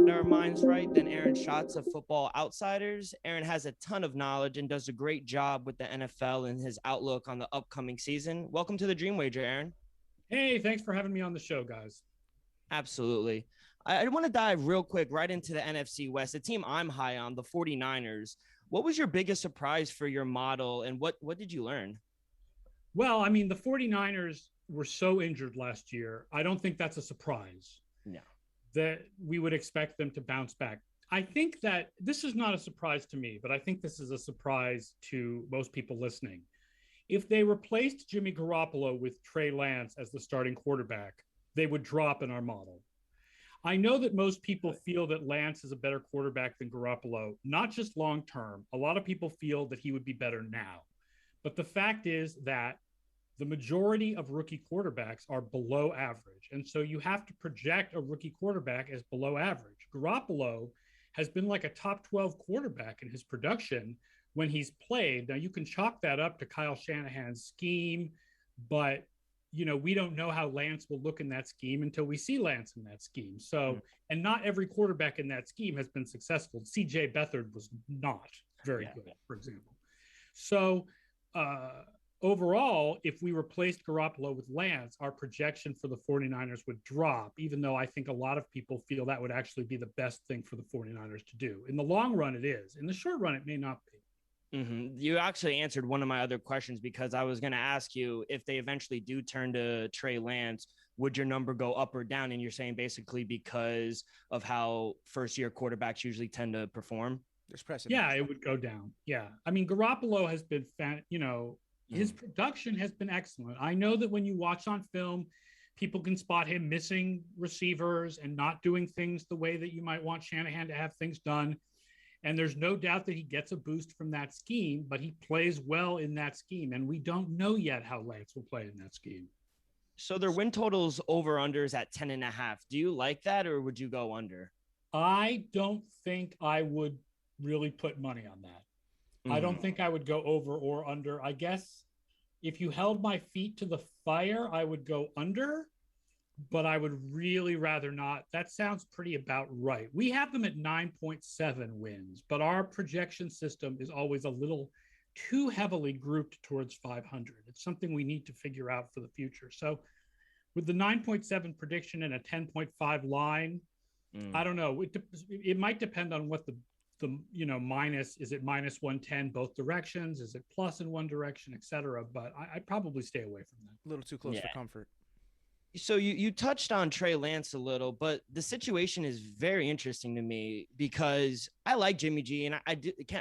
Our minds right than Aaron Schatz of Football Outsiders. Aaron has a ton of knowledge and does a great job with the NFL and his outlook on the upcoming season. Welcome to the Dream Wager, Aaron. Hey, thanks for having me on the show, guys. Absolutely. I want to dive real quick right into the NFC West, a team I'm high on, the 49ers. What was your biggest surprise for your model, and what did you learn? Well, I mean, the 49ers were so injured last year. I don't think that's a surprise. No. That we would expect them to bounce back. I think that this is not a surprise to me, but I think this is a surprise to most people listening. If they replaced Jimmy Garoppolo with Trey Lance as the starting quarterback, they would drop in our model. I know that most people feel that Lance is a better quarterback than Garoppolo, not just long term. A lot of people feel that he would be better now. But the fact is that the majority of rookie quarterbacks are below average. And so you have to project a rookie quarterback as below average. Garoppolo has been like a top 12 quarterback in his production when he's played. Now you can chalk that up to Kyle Shanahan's scheme, but we don't know how Lance will look in that scheme until we see Lance in that scheme. So, and not every quarterback in that scheme has been successful. CJ Beathard was not very good, for example. So, overall, if we replaced Garoppolo with Lance, our projection for the 49ers would drop, even though I think a lot of people feel that would actually be the best thing for the 49ers to do. In the long run, it is. In the short run, it may not be. Mm-hmm. You actually answered one of my other questions, because I was going to ask you, if they eventually do turn to Trey Lance, would your number go up or down? And you're saying basically because of how first-year quarterbacks usually tend to perform? There's precedent. Yeah, it would go down. Yeah. I mean, Garoppolo has been, his production has been excellent. I know that when you watch on film, people can spot him missing receivers and not doing things the way that you might want Shanahan to have things done. And there's no doubt that he gets a boost from that scheme, but he plays well in that scheme. And we don't know yet how Lance will play in that scheme. So their win totals over-unders at 10.5. Do you like that, or would you go under? I don't think I would really put money on that. I don't think I would go over or under. I guess If you held my feet to the fire, I would go under, but I would really rather not. That sounds pretty about right. We have them at 9.7 wins, but our projection system is always a little too heavily grouped towards 500. It's something we need to figure out for the future. So with the 9.7 prediction and a 10.5 line, I don't know. It might depend on what the minus, is it minus 110 both directions? Is it plus in one direction, etc.? But I'd probably stay away from that. A little too close for comfort. So you touched on Trey Lance a little, but the situation is very interesting to me because I like Jimmy G, and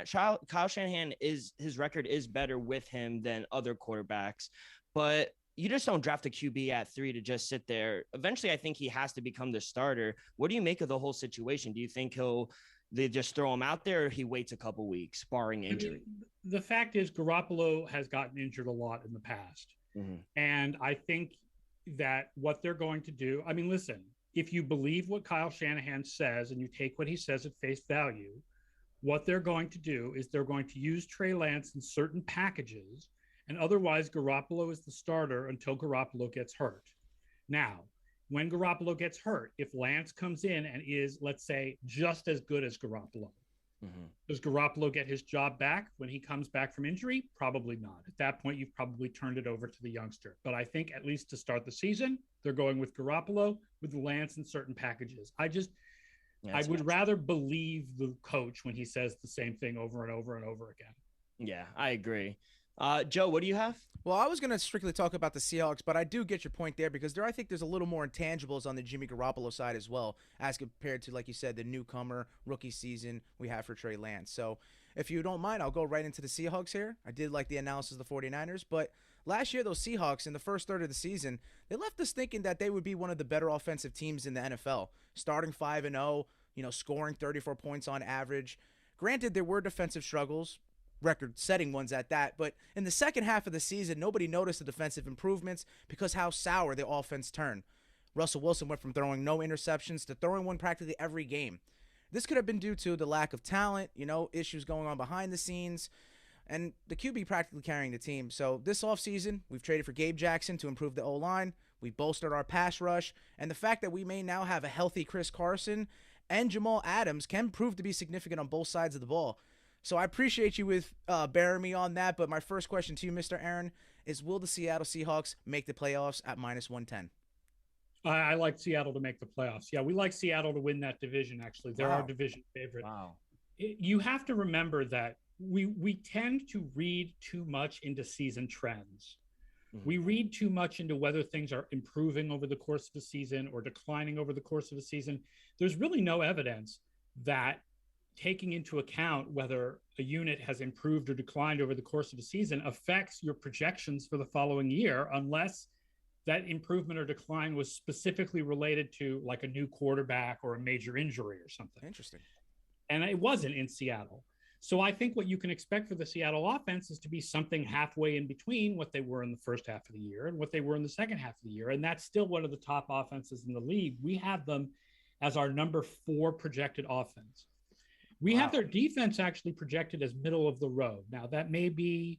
Kyle Shanahan his record is better with him than other quarterbacks, but you just don't draft a QB at 3 to just sit there. Eventually, I think he has to become the starter. What do you make of the whole situation? Do you think they just throw him out there, or he waits a couple weeks, barring injury? The fact is, Garoppolo has gotten injured a lot in the past. And I think that what they're going to do, I mean, listen, if you believe what Kyle Shanahan says and you take what he says at face value, what they're going to do is they're going to use Trey Lance in certain packages, and otherwise Garoppolo is the starter until Garoppolo gets hurt. Now, when Garoppolo gets hurt, if Lance comes in and is, let's say, just as good as Garoppolo, does Garoppolo get his job back when he comes back from injury? Probably not. At that point, you've probably turned it over to the youngster. But I think at least to start the season, they're going with Garoppolo with Lance in certain packages. I would rather believe the coach when he says the same thing over and over and over again. Yeah, I agree. Joe, what do you have? Well, I was going to strictly talk about the Seahawks, but I do get your point there because I think there's a little more intangibles on the Jimmy Garoppolo side as well, as compared to, like you said, the newcomer rookie season we have for Trey Lance. So if you don't mind, I'll go right into the Seahawks here. I did like the analysis of the 49ers, but last year, those Seahawks in the first third of the season, they left us thinking that they would be one of the better offensive teams in the NFL, starting 5-0, scoring 34 points on average. Granted, there were defensive struggles, record-setting ones at that, but in the second half of the season, nobody noticed the defensive improvements because how sour the offense turned. Russell Wilson went from throwing no interceptions to throwing one practically every game. This could have been due to the lack of talent, issues going on behind the scenes, and the QB practically carrying the team. So this offseason, we've traded for Gabe Jackson to improve the O-line, we bolstered our pass rush, and the fact that we may now have a healthy Chris Carson and Jamal Adams can prove to be significant on both sides of the ball. So I appreciate you with bearing me on that, but my first question to you, Mr. Aaron, is will the Seattle Seahawks make the playoffs at minus 110? I like Seattle to make the playoffs. Yeah, we like Seattle to win that division, actually. They're our division favorite. Wow. You have to remember that we tend to read too much into season trends. We read too much into whether things are improving over the course of the season or declining over the course of the season. There's really no evidence that taking into account whether a unit has improved or declined over the course of the season affects your projections for the following year, unless that improvement or decline was specifically related to like a new quarterback or a major injury or something. Interesting. And it wasn't in Seattle. So I think what you can expect for the Seattle offense is to be something halfway in between what they were in the first half of the year and what they were in the second half of the year. And that's still one of the top offenses in the league. We have them as our number 4 projected offense. We have their defense actually projected as middle of the road. Now, that may be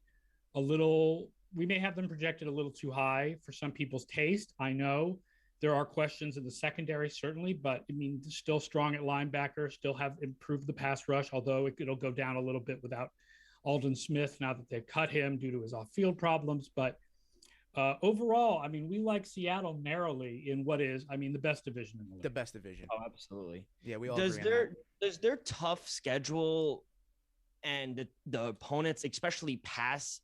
we may have them projected a little too high for some people's taste. I know there are questions in the secondary, certainly, but I mean, still strong at linebacker, still have improved the pass rush, although it'll go down a little bit without Aldon Smith now that they've cut him due to his off-field problems. But overall, I mean, we like Seattle narrowly in what is, I mean, the best division in the league. The best division. Oh, absolutely. Yeah, we all agree on that. Does their tough schedule and the opponents, especially pass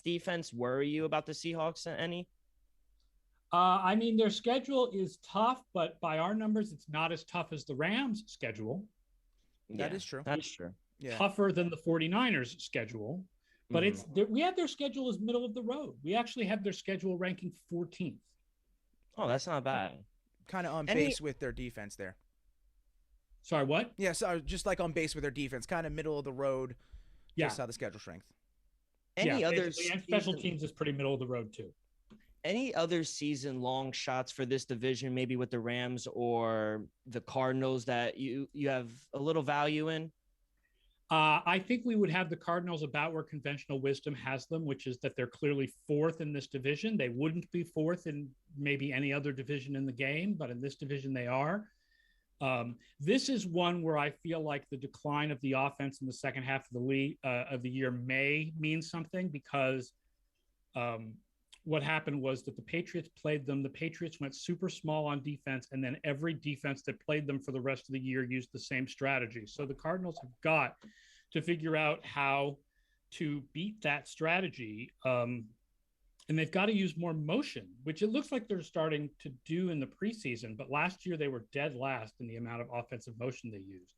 defense, worry you about the Seahawks any? I mean, their schedule is tough, but by our numbers, it's not as tough as the Rams' schedule. That is true. That's true. Yeah. Tougher than the 49ers' schedule. But we have their schedule as middle of the road. We actually have their schedule ranking 14th. Oh, that's not bad. Kind of on base with their defense there. Sorry, what? Yeah, so just like on base with their defense, kind of middle of the road. Just how the schedule strength. Any other and special teams is pretty middle of the road too. Any other season-long shots for this division, maybe with the Rams or the Cardinals, that you have a little value in? I think we would have the Cardinals about where conventional wisdom has them, which is that they're clearly fourth in this division. They wouldn't be fourth in maybe any other division in the game, but in this division they are. This is one where I feel like the decline of the offense in the second half of the year may mean something, because what happened was that the Patriots played them. The Patriots went super small on defense, and then every defense that played them for the rest of the year used the same strategy. So the Cardinals have got to figure out how to beat that strategy. And they've got to use more motion, which it looks like they're starting to do in the preseason. But last year, they were dead last in the amount of offensive motion they used.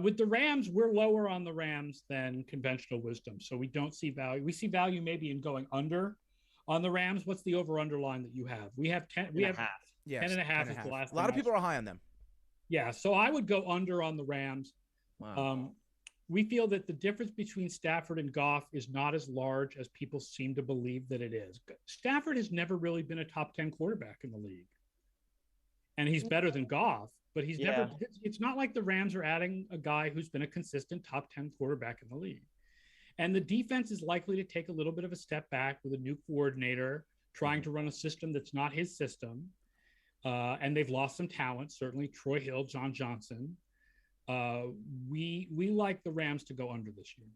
With the Rams, we're lower on the Rams than conventional wisdom. So we don't see value. We see value maybe in going under on the Rams. What's the over-under line that you have? We have 10. We have 10.5 is the last. A lot of people are high on them. Yeah, so I would go under on the Rams. Wow. We feel that the difference between Stafford and Goff is not as large as people seem to believe that it is. Stafford has never really been a top 10 quarterback in the league. And he's better than Goff, but he's never, it's not like the Rams are adding a guy who's been a consistent top 10 quarterback in the league. And the defense is likely to take a little bit of a step back with a new coordinator trying to run a system that's not his system. And they've lost some talent, certainly Troy Hill, John Johnson. We like the Rams to go under this year.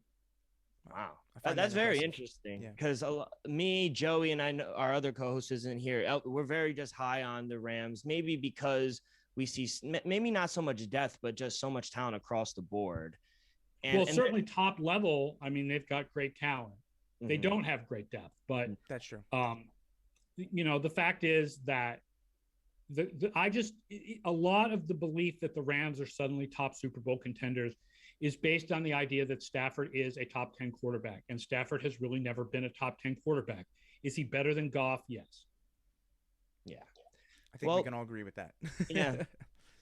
Wow. That's very interesting, because me, Joey, and I know our other co-host isn't here. We're very just high on the Rams, maybe because we see maybe not so much depth, but just so much talent across the board. And certainly top level. I mean, they've got great talent. Mm-hmm. They don't have great depth, but that's true. The fact is that a lot of the belief that the Rams are suddenly top Super Bowl contenders is based on the idea that Stafford is a top 10 quarterback, and Stafford has really never been a top 10 quarterback. Is he better than Goff? Yes. Yeah. I think we can all agree with that. Yeah.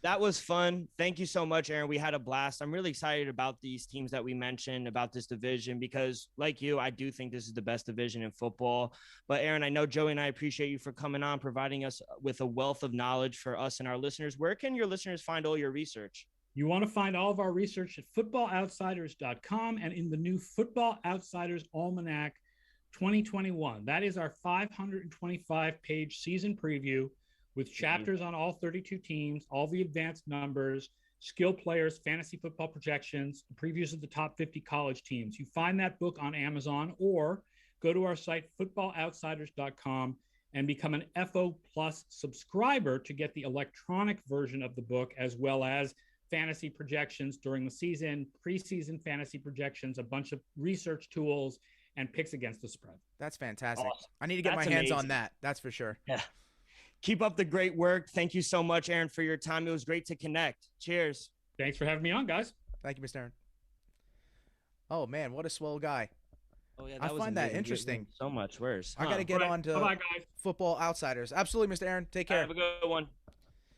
That was fun. Thank you so much, Aaron. We had a blast. I'm really excited about these teams that we mentioned, about this division, because like you, I do think this is the best division in football. But Aaron, I know Joey and I appreciate you for coming on, providing us with a wealth of knowledge for us and our listeners. Where can your listeners find all your research? You want to find all of our research at footballoutsiders.com and in the new Football Outsiders Almanac 2021. That is our 525-page season preview with chapters on all 32 teams, all the advanced numbers, skill players, fantasy football projections, previews of the top 50 college teams. You find that book on Amazon, or go to our site, footballoutsiders.com, and become an FO Plus subscriber to get the electronic version of the book, as well as fantasy projections during the season, preseason fantasy projections, a bunch of research tools, and picks against the spread. That's fantastic. Awesome. I need to get my hands on that. That's for sure. Yeah. Keep up the great work. Thank you so much, Aaron, for your time. It was great to connect. Cheers. Thanks for having me on, guys. Thank you, Mr. Aaron. Oh, man, what a swell guy. Oh, yeah, I find that interesting. So much worse. I got to get on to Bye-bye, guys. Football Outsiders. Absolutely, Mr. Aaron. Take care. Have a good one.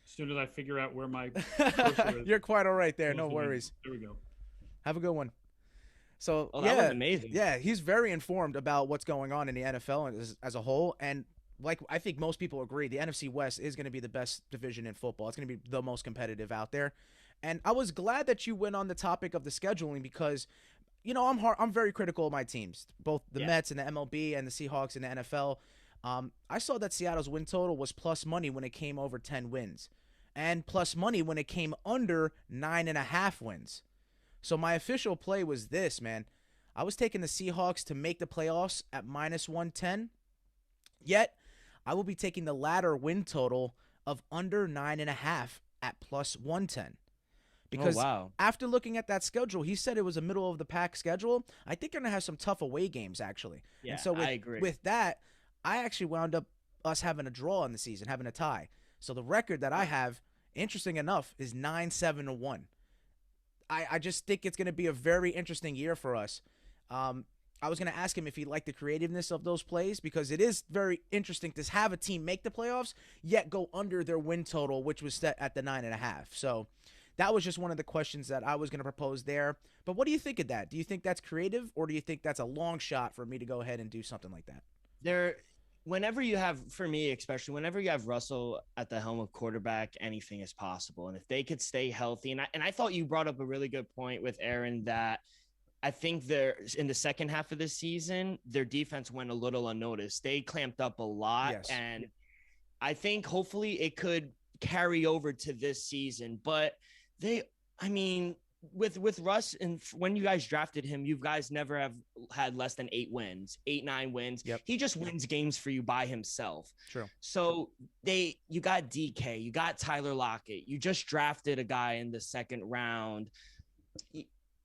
As soon as I figure out where my cursor is. You're quite all right there. No worries. There we go. Have a good one. So, that was amazing. Yeah, he's very informed about what's going on in the NFL as a whole. And like I think most people agree, the NFC West is going to be the best division in football. It's going to be the most competitive out there. And I was glad that you went on the topic of the scheduling, because, I'm very critical of my teams, both the Mets and the MLB and the Seahawks and the NFL. I saw that Seattle's win total was plus money when it came over 10 wins, and plus money when it came under 9.5 wins. So my official play was this, man. I was taking the Seahawks to make the playoffs at minus 110. Yet, I will be taking the latter win total of under 9.5 at plus 110. Because after looking at that schedule, he said it was a middle of the pack schedule. I think they're going to have some tough away games, actually. Yeah, and so I agree. With that, I actually wound up us having a draw in the season, having a tie. So the record that I have, interesting enough, is 9-7-1. I just think it's going to be a very interesting year for us. I was going to ask him if he liked the creativeness of those plays, because it is very interesting to have a team make the playoffs, yet go under their win total, which was set at the 9.5. So that was just one of the questions that I was going to propose there. But what do you think of that? Do you think that's creative, or do you think that's a long shot for me to go ahead and do something like that? whenever you have, for me especially, whenever you have Russell at the helm of quarterback, anything is possible. And if they could stay healthy, and I thought you brought up a really good point with Aaron that I think they're in the second half of the season, their defense went a little unnoticed. They clamped up a lot, Yes. and I think hopefully it could carry over to this season. But I mean, with Russ, and when you guys drafted him, you guys never have had less than 8, 9 wins. Yep. He just wins games for you by himself. True. So you got DK, you got Tyler Lockett, you just drafted a guy in the second round.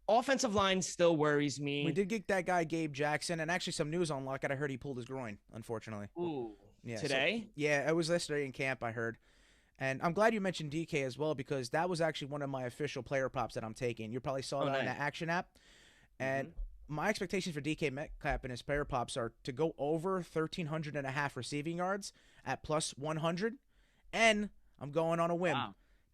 Offensive line still worries me. We did get that guy Gabe Jackson, and actually some news on Lockett. I heard he pulled his groin, unfortunately. Ooh, yeah. Today? So, yeah, it was yesterday in camp, I heard. And I'm glad you mentioned DK as well, because that was actually one of my official player props that I'm taking. You probably saw that in the Action app. And my expectations for DK Metcalf and his player props are to go over 1,300.5 receiving yards at plus 100. And I'm going on a whim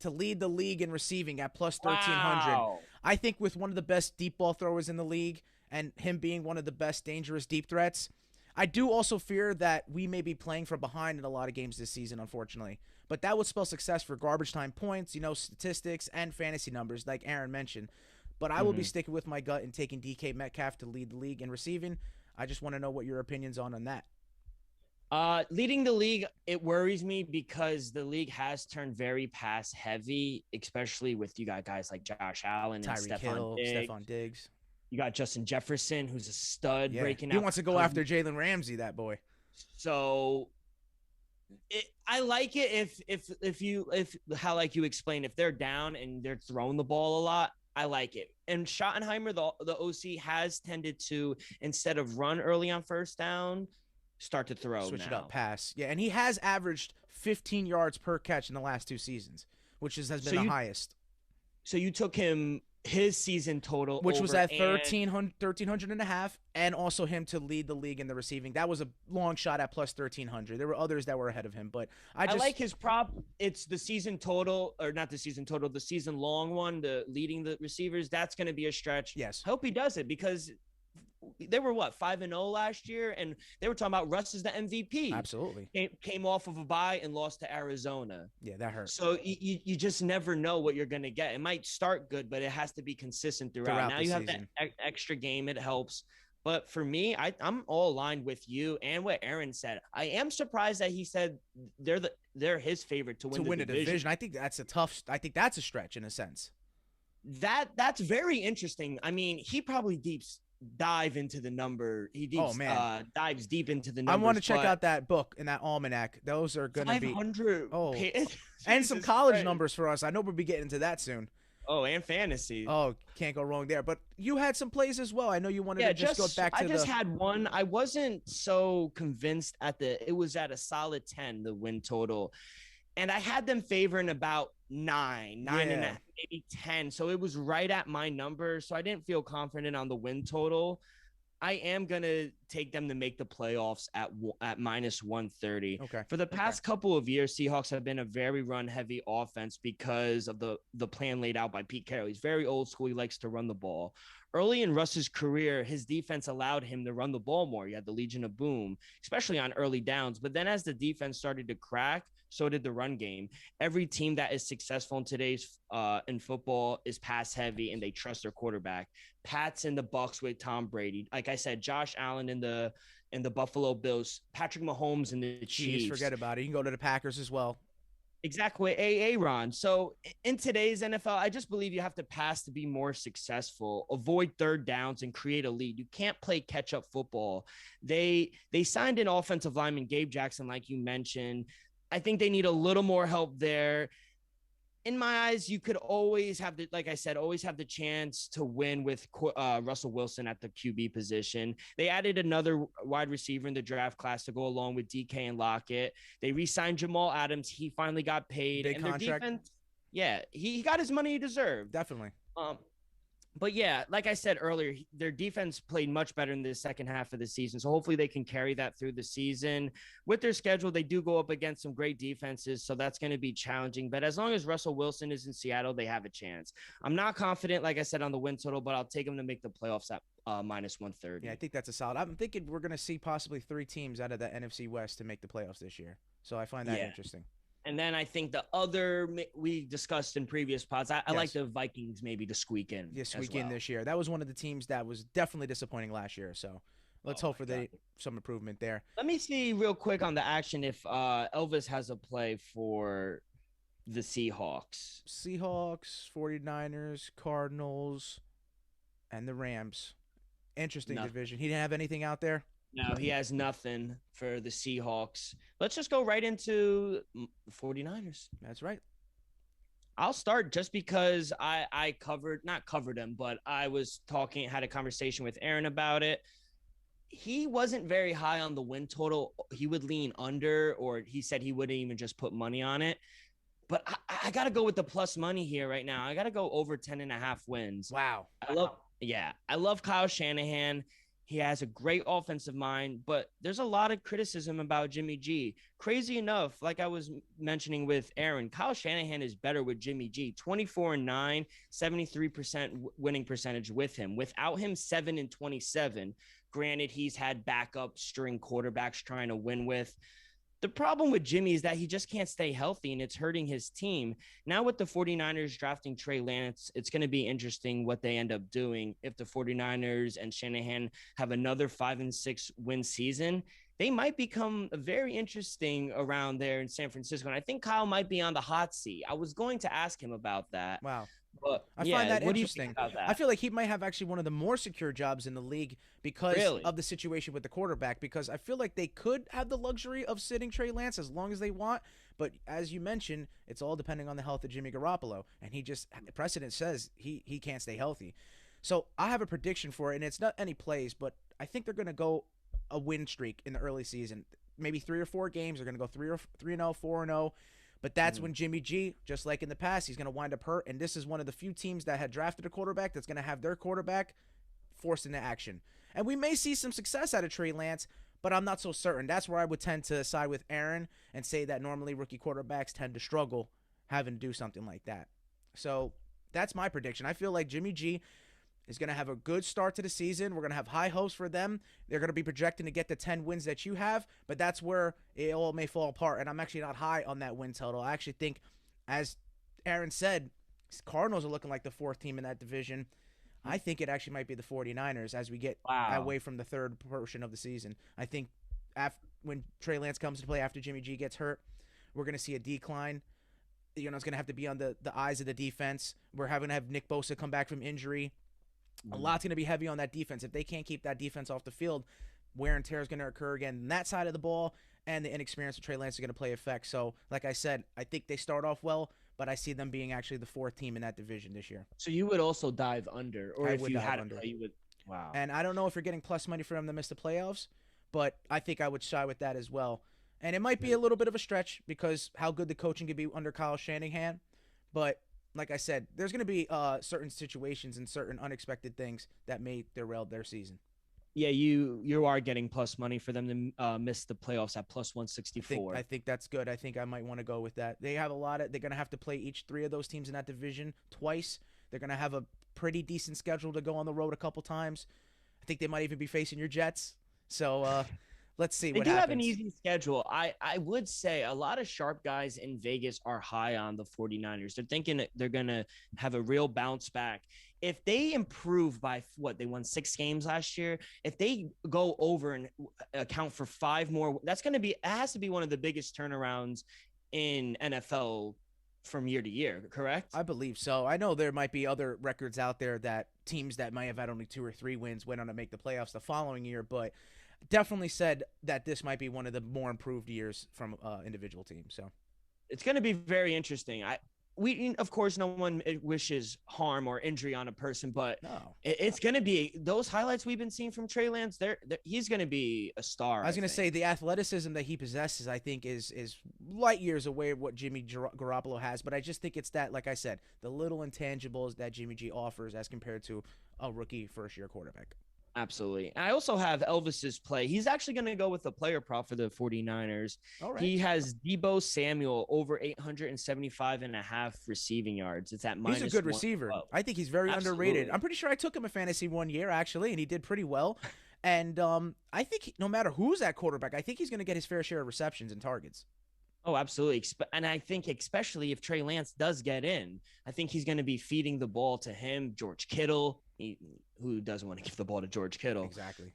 to lead the league in receiving at plus 1,300. Wow. I think with one of the best deep ball throwers in the league and him being one of the best dangerous deep threats, I do also fear that we may be playing from behind in a lot of games this season, unfortunately. But that would spell success for garbage time points, statistics, and fantasy numbers, like Aaron mentioned. But I will be sticking with my gut and taking DK Metcalf to lead the league in receiving. I just want to know what your opinion's on that. Leading the league, it worries me because the league has turned very pass heavy, especially with you got guys like Josh Allen and Stephon Diggs. You got Justin Jefferson, who's a stud breaking out. He wants to go after Jalen Ramsey, that boy. So I like it if how like you explained, if they're down and they're throwing the ball a lot, I like it. And Schottenheimer, the OC, has tended to, instead of run early on first down, start to throw. Switch it up, pass. Yeah, and he has averaged 15 yards per catch in the last 2 seasons, which has been the highest. So you took his season total, which was at 1,300.5, and also him to lead the league in the receiving. That was a long shot at plus 1,300. There were others that were ahead of him, but I like his prop. It's the season total, or not the season total, the season long one, the leading the receivers. That's going to be a stretch. Yes. I hope he does it, because they were 5-0 last year, and they were talking about Russ as the MVP. Absolutely. Came off of a bye and lost to Arizona. Yeah, that hurt. So you just never know what you're going to get. It might start good, but it has to be consistent throughout. Now you have that extra game. It helps. But for me, I'm all aligned with you and what Aaron said. I am surprised that he said they're his favorite to win the division. I think that's a stretch in a sense. That's very interesting. I mean, he probably dive into the number. He dives deep into the numbers. I want to check out that book and that almanac. Those are going to be 500 and some college numbers for us. I know we'll be getting to that soon. Oh, and fantasy. Oh, can't go wrong there. But you had some plays as well. I know you wanted to just go back to I just had one. I wasn't so convinced it was at a solid 10, the win total. And I had them favoring about 9 and a half, maybe 10. So it was right at my number. So I didn't feel confident on the win total. I am going to take them to make the playoffs at minus 130. Okay. For the past couple of years, Seahawks have been a very run-heavy offense because of the plan laid out by Pete Carroll. He's very old school. He likes to run the ball. Early in Russ's career, his defense allowed him to run the ball more. You had the Legion of Boom, especially on early downs. But then as the defense started to crack, so did the run game. Every team that is successful in today's in football is pass heavy, and they trust their quarterback. Pats in the Bucs with Tom Brady. Like I said, Josh Allen in the Buffalo Bills, Patrick Mahomes in the Chiefs. Forget about it. You can go to the Packers as well. Exactly. Aaron. So in today's NFL, I just believe you have to pass to be more successful, avoid third downs, and create a lead. You can't play catch up football. They signed an offensive lineman, Gabe Jackson, like you mentioned. I think they need a little more help there. In my eyes, you could always have the chance to win with Russell Wilson at the QB position. They added another wide receiver in the draft class to go along with DK and Lockett. They re-signed Jamal Adams. He finally got paid. Big contract. Their defense, he got his money he deserved. Definitely. But yeah, like I said earlier, their defense played much better in the second half of the season. So hopefully they can carry that through the season. With their schedule, they do go up against some great defenses. So that's going to be challenging. But as long as Russell Wilson is in Seattle, they have a chance. I'm not confident, like I said, on the win total, but I'll take them to make the playoffs at minus 130. Yeah, I think that's a solid. I'm thinking we're going to see possibly 3 teams out of the NFC West to make the playoffs this year. So I find that interesting. And then I think the other we discussed in previous pods, I like the Vikings maybe to squeak in. Yeah, squeak in this year. That was one of the teams that was definitely disappointing last year. So let's hope for some improvement there. Let me see real quick on the action if Elvis has a play for the Seahawks. Seahawks, 49ers, Cardinals, and the Rams. Interesting division. He didn't have anything out there? No, he has nothing for the Seahawks. Let's just go right into the 49ers. That's right. I'll start just because I not covered him, but I was had a conversation with Aaron about it. He wasn't very high on the win total. He would lean under, or he said he wouldn't even just put money on it. But I got to go with the plus money here right now. I got to go over 10.5 wins. Wow. I love Kyle Shanahan. He has a great offensive mind, but there's a lot of criticism about Jimmy G. Crazy enough, like I was mentioning with Aaron, Kyle Shanahan is better with Jimmy G. 24-9, 73% winning percentage with him. Without him, 7-27. Granted, he's had backup string quarterbacks trying to win with. The problem with Jimmy is that he just can't stay healthy, and it's hurting his team. Now with the 49ers drafting Trey Lance, it's going to be interesting what they end up doing. If the 49ers and Shanahan have another 5-6 win season, they might become very interesting around there in San Francisco. And I think Kyle might be on the hot seat. I was going to ask him about that. Wow. But I find that interesting. I feel like he might have actually one of the more secure jobs in the league because of the situation with the quarterback, because I feel like they could have the luxury of sitting Trey Lance as long as they want. But as you mentioned, it's all depending on the health of Jimmy Garoppolo. And precedent says he can't stay healthy. So I have a prediction for it, and it's not any plays, but I think they're going to go a win streak in the early season. Maybe 3 or 4 games. They're going to go 3-0, 4-0. But that's when Jimmy G, just like in the past, he's going to wind up hurt. And this is one of the few teams that had drafted a quarterback that's going to have their quarterback forced into action. And we may see some success out of Trey Lance, but I'm not so certain. That's where I would tend to side with Aaron and say that normally rookie quarterbacks tend to struggle having to do something like that. So that's my prediction. I feel like Jimmy G is going to have a good start to the season. We're going to have high hopes for them. They're going to be projecting to get the 10 wins that you have, but that's where it all may fall apart. And I'm actually not high on that win total. I actually think, as Aaron said, Cardinals are looking like the 4th team in that division. I think it actually might be the 49ers as we get away from the third portion of the season. I think when Trey Lance comes to play after Jimmy G gets hurt, we're going to see a decline. It's going to have to be on the eyes of the defense. We're having to have Nick Bosa come back from injury. A lot's going to be heavy on that defense. If they can't keep that defense off the field, wear and tear is going to occur again on that side of the ball, and the inexperience of Trey Lance is going to play effect. So, like I said, I think they start off well, but I see them being actually the 4th team in that division this year. So you would also dive under, or if you had under, you would. Wow. And I don't know if you're getting plus money for them to miss the playoffs, but I think I would shy with that as well. And it might be a little bit of a stretch because how good the coaching could be under Kyle Shanahan, but like I said, there's going to be certain situations and certain unexpected things that may derail their season. Yeah, you are getting plus money for them to miss the playoffs at plus 164. I think that's good. I think I might want to go with that. They have they're going to have to play each 3 of those teams in that division twice. They're going to have a pretty decent schedule to go on the road a couple times. I think they might even be facing your Jets. So let's see what happens. They do have an easy schedule. I would say a lot of sharp guys in Vegas are high on the 49ers. They're thinking they're going to have a real bounce back. If they improve by they won 6 games last year. If they go over and account for 5 more, it has to be one of the biggest turnarounds in NFL from year to year, correct? I believe so. I know there might be other records out there that teams that might have had only 2 or 3 wins went on to make the playoffs the following year, but definitely said that this might be one of the more improved years from individual teams. So it's going to be very interesting. we of course no one wishes harm or injury on a person, but No. it's going to be those highlights we've been seeing from Trey Lance. He's going to be a star. I was going to say the athleticism that he possesses, I think, is light years away of what Jimmy Garoppolo has. But I just think it's that, like I said, the little intangibles that Jimmy G offers as compared to a rookie first-year quarterback. Absolutely. I also have Elvis's play. He's actually going to go with the player prop for the 49ers. All right. He has Deebo Samuel over 875.5 receiving yards. It's at minus. He's a good receiver. I think he's very underrated. I'm pretty sure I took him in fantasy one year, actually, and he did pretty well. And I think no matter who's at quarterback, I think he's going to get his fair share of receptions and targets. Oh, absolutely. And I think especially if Trey Lance does get in, I think he's going to be feeding the ball to him, George Kittle. Who doesn't want to give the ball to George Kittle? Exactly.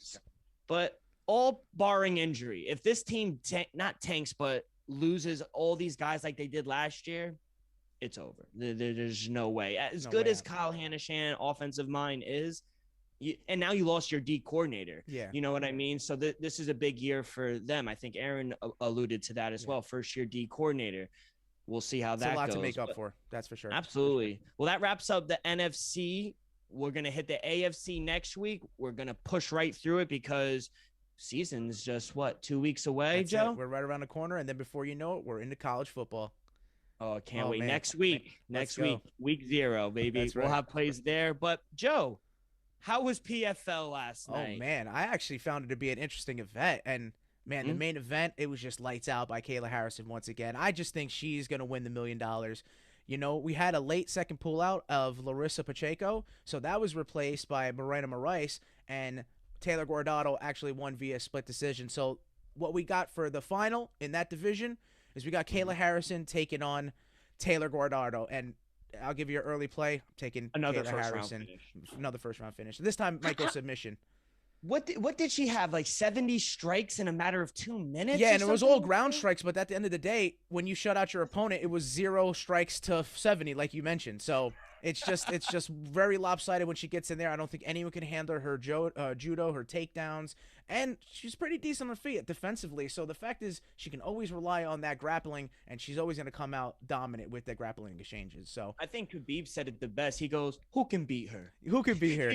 But all barring injury, if this team not tanks, but loses all these guys like they did last year, it's over. There's no way. As good as Kyle Shanahan offensive mind is, and now you lost your D coordinator. Yeah. You know what I mean? So this is a big year for them. I think Aaron alluded to that as well. First year D coordinator. We'll see how that goes. It's a lot to make up for. That's for sure. Absolutely. Well, that wraps up the NFC. We're going to hit the AFC next week. We're going to push right through it because season's just, 2 weeks away, That's Joe? it. We're right around the corner, and then before you know it, we're into college football. Oh, can't wait. Man. Next week, week 0, baby. That's right. We'll have plays there. But, Joe, how was PFL last night? Oh, man. I actually found it to be an interesting event, and man, the main event, it was just lights out by Kayla Harrison once again. I just think she's going to win the $1 million. You know, we had a late second pullout of Larissa Pacheco, so that was replaced by Morena Moraes, and Taylor Guardado actually won via split decision. So what we got for the final in that division is we got Kayla Harrison taking on Taylor Guardado, and I'll give you an early play. I'm taking another Kayla Harrison. Another first-round finish. This time might go submission. What did she have? Like 70 strikes in a matter of 2 minutes? Yeah, and it was all ground strikes, but at the end of the day, when you shut out your opponent, it was 0 strikes to 70, like you mentioned. So it's just very lopsided when she gets in there. I don't think anyone can handle her judo, her takedowns, and she's pretty decent on her feet defensively. So the fact is, she can always rely on that grappling, and she's always going to come out dominant with the grappling exchanges. So I think Khabib said it the best. He goes, "Who can beat her? Who can beat her?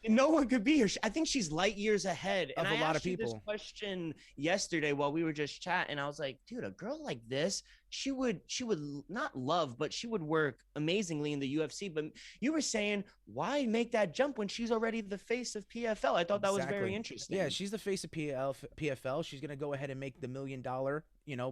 No one could beat her." I think she's light years ahead. Of and a lot of people. This question yesterday while we were just chatting, I was like, "Dude, a girl like this, she would not love, but she would work amazingly in the UFC." But you were saying, why make that jump when she's already the face of PFL? I thought that was very interesting. Yeah, she's the face of PFL. She's going to go ahead and make the $1 million,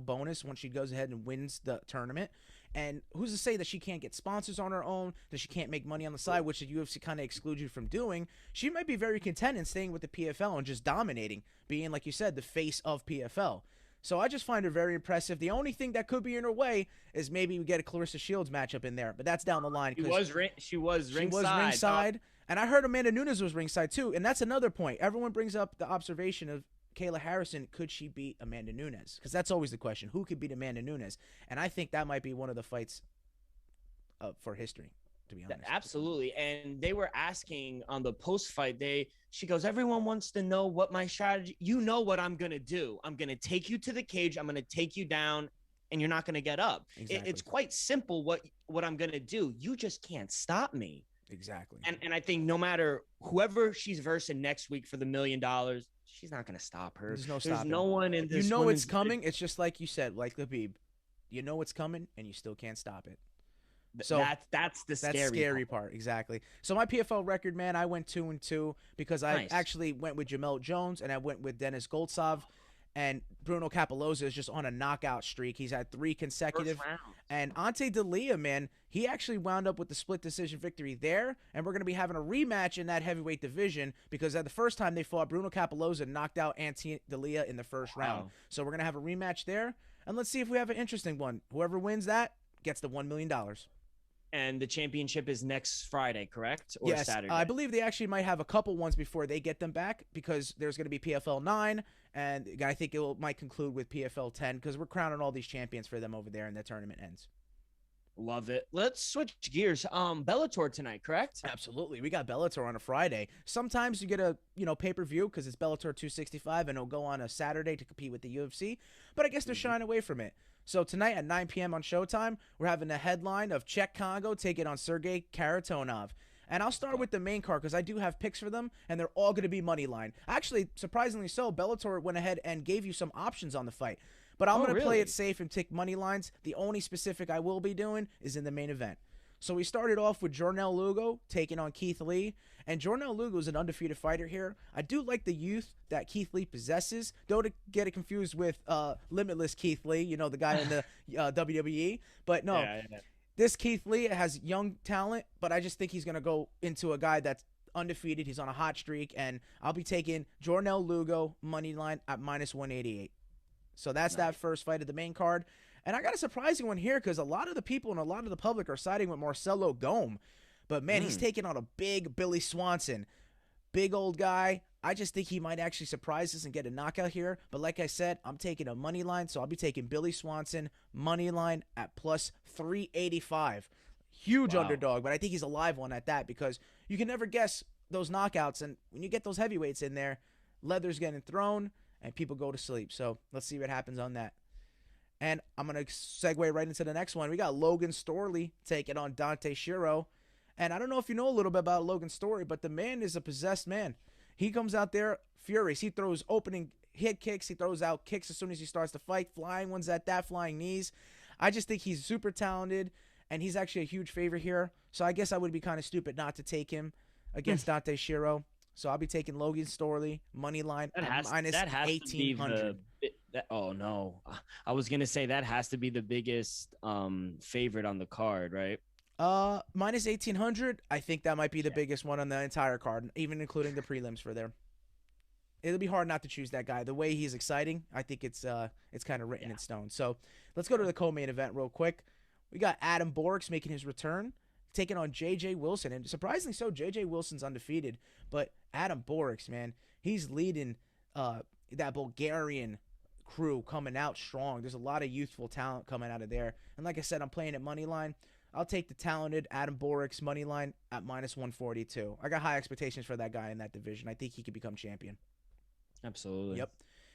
bonus when she goes ahead and wins the tournament. And who's to say that she can't get sponsors on her own, that she can't make money on the side, which the UFC kind of excludes you from doing? She might be very content in staying with the PFL and just dominating, being, like you said, the face of PFL. So I just find her very impressive. The only thing that could be in her way is maybe we get a Clarissa Shields matchup in there, but that's down the line. She was ringside. And I heard Amanda Nunes was ringside too, and that's another point. Everyone brings up the observation of Kayla Harrison. Could she beat Amanda Nunes? Because that's always the question. Who could beat Amanda Nunes? And I think that might be one of the fights for history, to be honest. Absolutely. And they were asking on the post-fight, she goes, everyone wants to know what my strategy, you know what I'm going to do. I'm going to take you to the cage. I'm going to take you down, and you're not going to get up. Exactly. It's quite simple what I'm going to do. You just can't stop me. Exactly. And I think no matter whoever she's versing next week for the $1 million, she's not going to stop her. There's no one in this. You know it's coming. It's just like you said, like Khabib. You know it's coming, and you still can't stop it. So that's the scary part. Exactly. So my PFL record, man, I went 2-2 because I actually went with Jamel Jones and I went with Dennis Goltsov, and Bruno Capoloza is just on a knockout streak. He's had 3 consecutive. And Ante D'Elia, man, he actually wound up with the split decision victory there, and we're going to be having a rematch in that heavyweight division because at the first time they fought, Bruno Capoloza knocked out Ante D'Elia in the first round. So we're going to have a rematch there, and let's see if we have an interesting one. Whoever wins that gets the $1 million. And the championship is next Friday, correct? Or yes, Saturday? I believe they actually might have a couple ones before they get them back because there's going to be PFL 9, and I think it might conclude with PFL 10 because we're crowning all these champions for them over there and the tournament ends. Love it. Let's switch gears. Bellator tonight, correct? Absolutely. We got Bellator on a Friday. Sometimes you get a, pay-per-view because it's Bellator 265 and it'll go on a Saturday to compete with the UFC, but I guess they're shying away from it. So tonight at 9 p.m. on Showtime, we're having a headline of Czech Congo taking on Sergey Karatonov. And I'll start with the main card because I do have picks for them, and they're all going to be money line. Actually, surprisingly so, Bellator went ahead and gave you some options on the fight. But I'm going to play it safe and take money lines. The only specific I will be doing is in the main event. So we started off with Jornel Lugo taking on Keith Lee. And Jornel Lugo is an undefeated fighter here. I do like the youth that Keith Lee possesses. Don't get it confused with Limitless Keith Lee, the guy in the WWE. But no, this Keith Lee has young talent, but I just think he's going to go into a guy that's undefeated. He's on a hot streak. And I'll be taking Jornel Lugo money line at minus 188. So that's that first fight of the main card. And I got a surprising one here because a lot of the people and a lot of the public are siding with Marcelo Gome. But, man, he's taking on a big Billy Swanson. Big old guy. I just think he might actually surprise us and get a knockout here. But like I said, I'm taking a money line. So I'll be taking Billy Swanson money line at plus 385. Huge underdog, but I think he's a live one at that because you can never guess those knockouts. And when you get those heavyweights in there, leather's getting thrown and people go to sleep. So let's see what happens on that. And I'm going to segue right into the next one. We got Logan Storley taking on Dante Shiro. And I don't know if you know a little bit about Logan Storley, but the man is a possessed man. He comes out there furious. He throws opening hit kicks. He throws out kicks as soon as he starts to fight. Flying ones at that, flying knees. I just think he's super talented, and he's actually a huge favorite here. So I guess I would be kind of stupid not to take him against Dante Shiro. So I'll be taking Logan Storley money line at minus 1,800. Oh no, I was gonna say that has to be the biggest favorite on the card, right? Minus 1,800. I think that might be the biggest one on the entire card, even including the prelims for there. It'll be hard not to choose that guy. The way he's exciting, I think it's kind of written in stone. So let's go to the co-main event real quick. We got Adam Borix making his return, taking on J.J. Wilson. And surprisingly so, J.J. Wilson's undefeated. But Adam Borix, man, he's leading that Bulgarian crew coming out strong. There's a lot of youthful talent coming out of there. And like I said, I'm playing at money line. I'll take the talented Adam Borix money line at minus 142. I got high expectations for that guy in that division. I think he could become champion. Absolutely. Yep.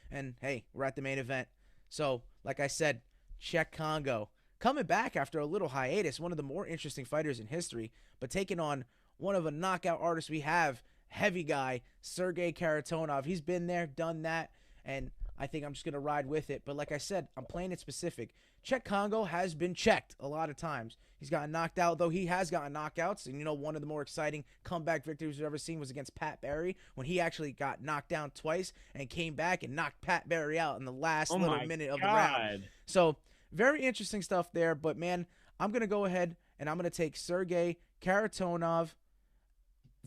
And, hey, we're at the main event. So, like I said, Czech Congo coming back after a little hiatus, one of the more interesting fighters in history, but taking on one of the knockout artists we have, heavy guy, Sergey Karatonov. He's been there, done that, and I think I'm just going to ride with it. But like I said, I'm playing it specific. Czech Congo has been checked a lot of times. He's gotten knocked out, though he has gotten knockouts. And, one of the more exciting comeback victories we've ever seen was against Pat Barry when he actually got knocked down twice and came back and knocked Pat Barry out in the last little minute of the round. So, very interesting stuff there. But, man, I'm going to go ahead and I'm going to take Sergey Karatonov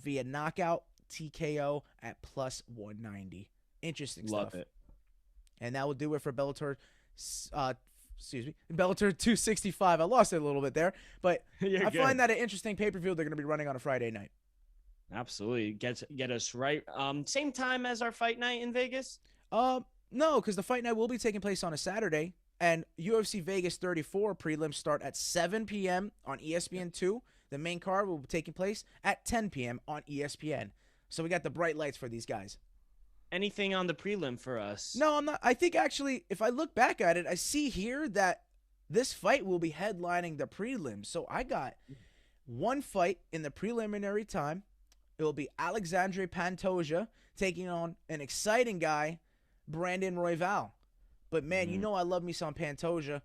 via knockout TKO at plus 190. Interesting stuff. Love it. And that will do it for Bellator. Bellator 265. I lost it a little bit there, but I find that an interesting pay-per-view they're going to be running on a Friday night. Absolutely. Get us right. Same time as our fight night in Vegas? No, because the fight night will be taking place on a Saturday, and UFC Vegas 34 prelims start at 7 p.m. on ESPN2. The main card will be taking place at 10 p.m. on ESPN. So we got the bright lights for these guys. Anything on the prelim for us? No, I'm not. I think actually, if I look back at it, I see here that this fight will be headlining the prelims. So I got one fight in the preliminary time. It will be Alexandre Pantoja taking on an exciting guy, Brandon Royval. But man, I love me some Pantoja.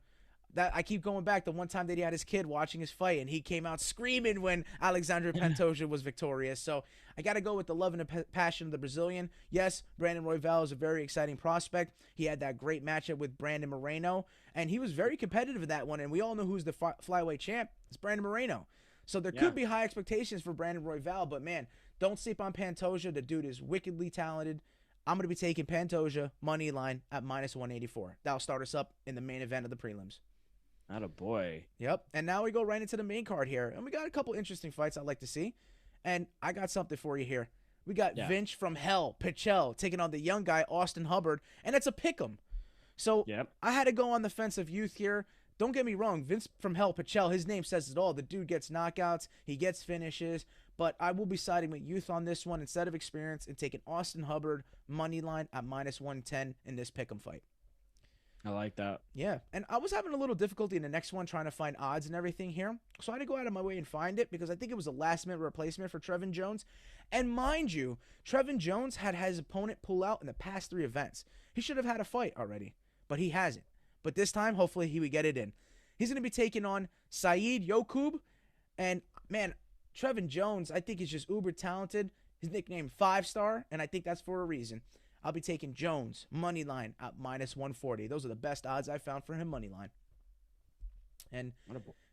That I keep going back the one time that he had his kid watching his fight and he came out screaming when Alexandre Pantoja was victorious. So I got to go with the love and the passion of the Brazilian. Yes, Brandon Royval is a very exciting prospect. He had that great matchup with Brandon Moreno, and he was very competitive in that one. And we all know who's the flyweight champ. It's Brandon Moreno. So there could be high expectations for Brandon Royval, but man, don't sleep on Pantoja. The dude is wickedly talented. I'm going to be taking Pantoja money line at minus 184. That'll start us up in the main event of the prelims. Atta boy. Yep. And now we go right into the main card here. And we got a couple interesting fights I'd like to see. And I got something for you here. We got Vince from Hell, Pichel, taking on the young guy, Austin Hubbard. And it's a pick'em. So I had to go on the fence of youth here. don't get me wrong, Vince from Hell Pichel, his name says it all. The dude gets knockouts, he gets finishes, but I will be siding with youth on this one instead of experience and taking Austin Hubbard money line at -110 in this pick'em fight. I like that. Yeah, and I was having a little difficulty in the next one trying to find odds and everything here, so I had to go out of my way and find it because I think it was a last-minute replacement for Trevin Jones. And mind you, Trevin Jones had his opponent pull out in the past 3 events. He should have had a fight already, but he hasn't. But this time, hopefully, he would get it in. He's going to be taking on Saeed Yokub, and man, Trevin Jones, I think he's just uber talented. His nickname 5-star, and I think that's for a reason. I'll be taking Jones, money line at -140. Those are the best odds I found for him, money line. And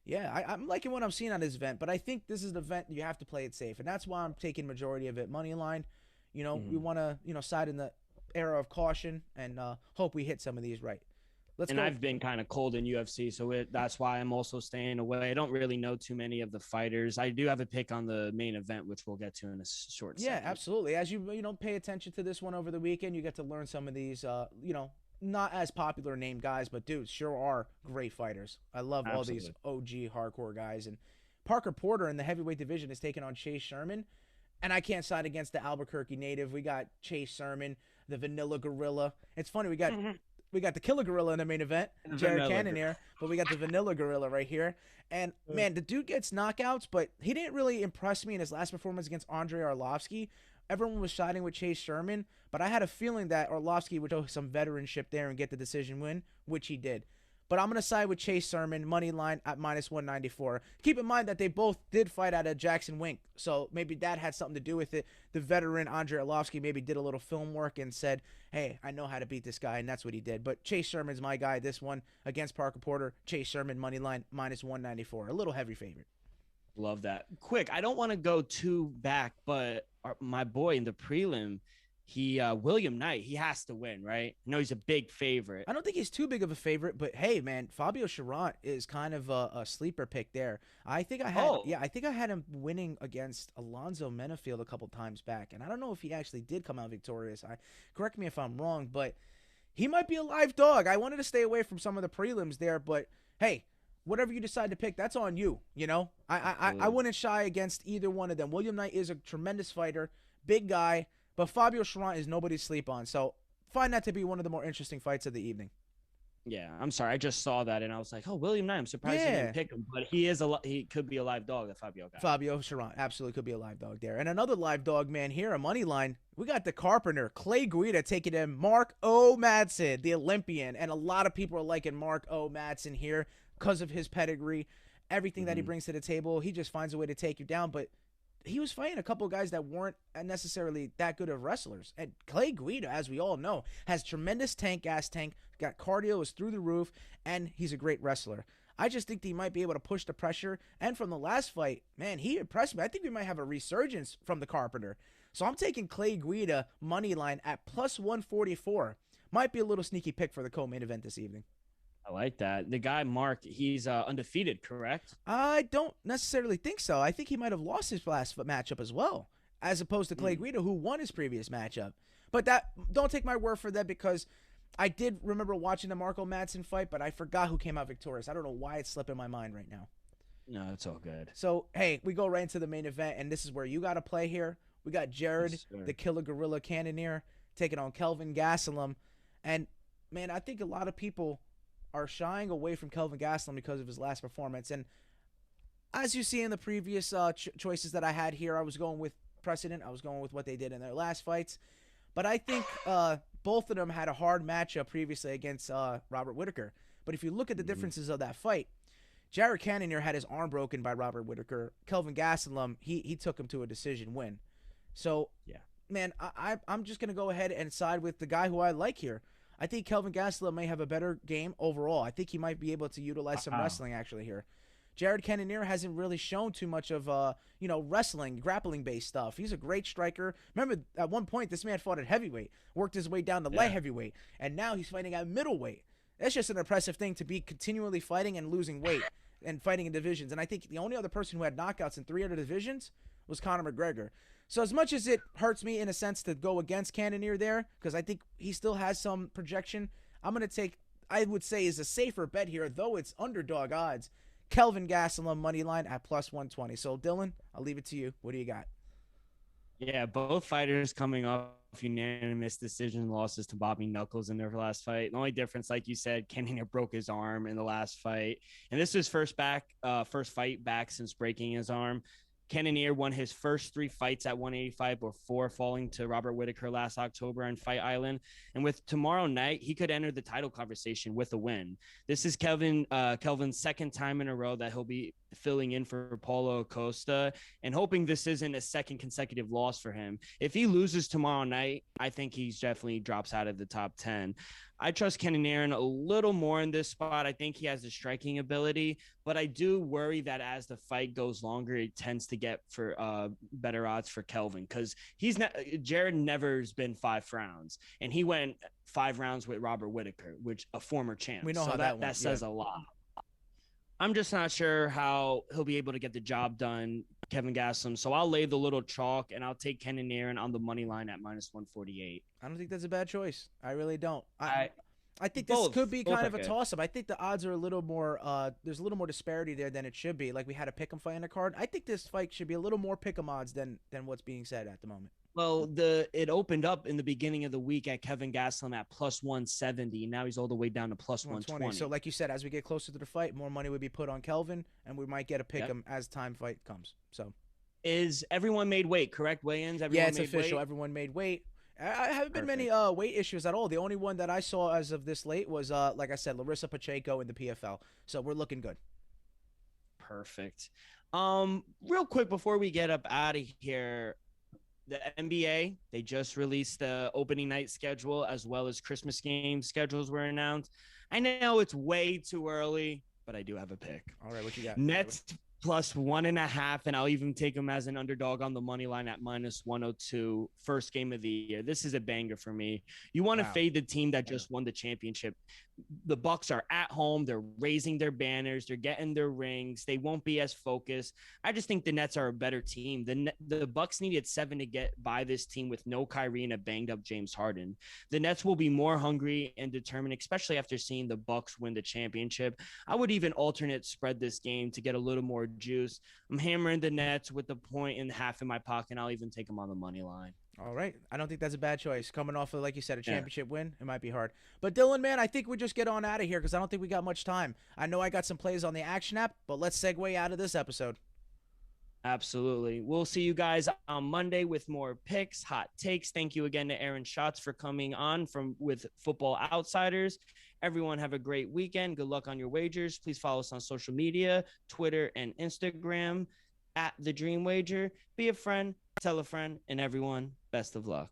yeah, I'm liking what I'm seeing on this event, but I think this is an event you have to play it safe, and that's why I'm taking majority of it money line. You know, we want to, side in the era of caution and hope we hit some of these right. I've been kind of cold in UFC, so that's why I'm also staying away. I don't really know too many of the fighters. I do have a pick on the main event, which we'll get to in a short second. Yeah, absolutely. As you pay attention to this one over the weekend, you get to learn some of these, not as popular named guys, but dudes sure are great fighters. I love all these OG hardcore guys. And Parker Porter in the heavyweight division is taking on Chase Sherman, and I can't side against the Albuquerque native. We got Chase Sherman, the Vanilla Gorilla. It's funny, we got the Killer Gorilla in the main event, Jared Cannonier, but we got the Vanilla Gorilla right here. And, man, the dude gets knockouts, but he didn't really impress me in his last performance against Andrei Arlovsky. Everyone was siding with Chase Sherman, but I had a feeling that Arlovsky would show some veteranship there and get the decision win, which he did. But I'm going to side with Chase Sherman, money line at -194. Keep in mind that they both did fight out of Jackson Wink, so maybe that had something to do with it. The veteran Andrei Arlovsky maybe did a little film work and said, hey, I know how to beat this guy, and that's what he did. But Chase Sherman's my guy this one against Parker Porter. Chase Sherman, money line, -194. A little heavy favorite. Love that. Quick, I don't want to go too back, but my boy in the prelim, William Knight, he has to win, right? I know he's a big favorite. I don't think he's too big of a favorite, but hey, man, Fabio Cherant is kind of a sleeper pick there. I think I had him winning against Alonzo Menafield a couple times back, and I don't know if he actually did come out victorious. Correct me if I'm wrong, but he might be a live dog. I wanted to stay away from some of the prelims there, but hey, whatever you decide to pick, that's on you. I wouldn't shy against either one of them. William Knight is a tremendous fighter, big guy. But Fabio Cherant is nobody to sleep on. So find that to be one of the more interesting fights of the evening. Yeah, I'm sorry. I just saw that and I was like, oh, William Knight. I'm surprised he didn't pick him. But he could be a live dog, that Fabio guy. Fabio Cherant absolutely could be a live dog there. And another live dog, man, here, a money line. We got the Carpenter, Clay Guida, taking in Mark O. Madsen, the Olympian. And a lot of people are liking Mark O. Madsen here because of his pedigree, everything that he brings to the table. He just finds a way to take you down. But he was fighting a couple of guys that weren't necessarily that good of wrestlers. And Clay Guida, as we all know, has tremendous gas tank, got cardio, is through the roof, and he's a great wrestler. I just think he might be able to push the pressure. And from the last fight, man, he impressed me. I think we might have a resurgence from the Carpenter. So I'm taking Clay Guida money line at +144. Might be a little sneaky pick for the co-main event this evening. I like that. The guy, Mark, he's undefeated, correct? I don't necessarily think so. I think he might have lost his last matchup as well, as opposed to Clay Guida, who won his previous matchup. But don't take my word for that, because I did remember watching the Marco Madsen fight, but I forgot who came out victorious. I don't know why it's slipping my mind right now. No, it's all good. So, hey, we go right into the main event, and this is where you got to play here. We got Jared, the Killer Gorilla Cannonier, taking on Kelvin Gastelum. And, man, I think a lot of people are shying away from Kelvin Gastelum because of his last performance. And as you see in the previous choices that I had here, I was going with precedent. I was going with what they did in their last fights. But I think both of them had a hard matchup previously against Robert Whittaker. But if you look at the differences of that fight, Jared Cannonier had his arm broken by Robert Whittaker. Kelvin Gastelum, he took him to a decision win. So, yeah, man, I'm just going to go ahead and side with the guy who I like here. I think Kelvin Gastelum may have a better game overall. I think he might be able to utilize some wrestling actually here. Jared Cannonier hasn't really shown too much of, wrestling, grappling-based stuff. He's a great striker. Remember, at one point, this man fought at heavyweight, worked his way down to light heavyweight, and now he's fighting at middleweight. That's just an impressive thing to be continually fighting and losing weight and fighting in divisions. And I think the only other person who had knockouts in 3 other divisions was Conor McGregor. So as much as it hurts me in a sense to go against Cannonier there, because I think he still has some projection, I'm going to take I would say is a safer bet here, though it's underdog odds. Kelvin Gastelum money line at plus 120. So Dylan, I'll leave it to you. What do you got? Yeah, both fighters coming off unanimous decision losses to Bobby Knuckles in their last fight. The only difference, like you said, Cannonier broke his arm in the last fight, and this is first fight back since breaking his arm. Cannonier won his first 3 fights at 185 before falling to Robert Whittaker last October on Fight Island. And with tomorrow night, he could enter the title conversation with a win. This is Kelvin's second time in a row that he'll be filling in for Paulo Acosta and hoping this isn't a second consecutive loss for him. If he loses tomorrow night, I think he's definitely drops out of the top 10. I trust Cannonier a little more in this spot. I think he has the striking ability, but I do worry that as the fight goes longer, it tends to get for better odds for Kelvin because Jared never's been 5 rounds, and he went 5 rounds with Robert Whittaker, which a former champ. We know how that says a lot. I'm just not sure how he'll be able to get the job done, Kevin Gastelum. So I'll lay the little chalk, and I'll take Cannonier on the money line at minus 148. I don't think that's a bad choice. I really don't. I think this could be kind of a toss-up. I think the odds are a little more there's a little more disparity there than it should be. Like we had a pick'em fight in the card. I think this fight should be a little more pick'em odds than what's being said at the moment. Well, it opened up in the beginning of the week at Kevin Gastelum at plus 170. Now he's all the way down to plus 120. So like you said, as we get closer to the fight, more money would be put on Kelvin, and we might get a pick'em as time fight comes. So is everyone made weight, correct? Weigh-ins? Yeah, it's official. Everyone made weight. I haven't been many weight issues at all. The only one that I saw as of this late was, like I said, Larissa Pacheco in the PFL. So we're looking good. Perfect. Real quick before we get up out of here, the NBA, they just released the opening night schedule as well as Christmas game schedules were announced. I know it's way too early, but I do have a pick. All right, what you got? Nets plus 1.5, and I'll even take them as an underdog on the money line at minus 102. First game of the year. This is a banger for me. You want to fade the team that just won the championship. The Bucks are at home. They're raising their banners. They're getting their rings. They won't be as focused. I just think the Nets are a better team. The Bucks needed 7 to get by this team with no Kyrie and a banged up James Harden. The Nets will be more hungry and determined, especially after seeing the Bucks win the championship. I would even alternate spread this game to get a little more juice. I'm hammering the Nets with the 1.5 in my pocket. I'll even take them on the money line. All right. I don't think that's a bad choice. Coming off of, like you said, a championship win, it might be hard. But Dylan, man, I think we just get on out of here because I don't think we got much time. I know I got some plays on the Action app, but let's segue out of this episode. Absolutely. We'll see you guys on Monday with more picks, hot takes. Thank you again to Aaron Schatz for coming on with Football Outsiders. Everyone have a great weekend. Good luck on your wagers. Please follow us on social media, Twitter and Instagram at The Dream Wager. Be a friend, tell a friend, and everyone, best of luck.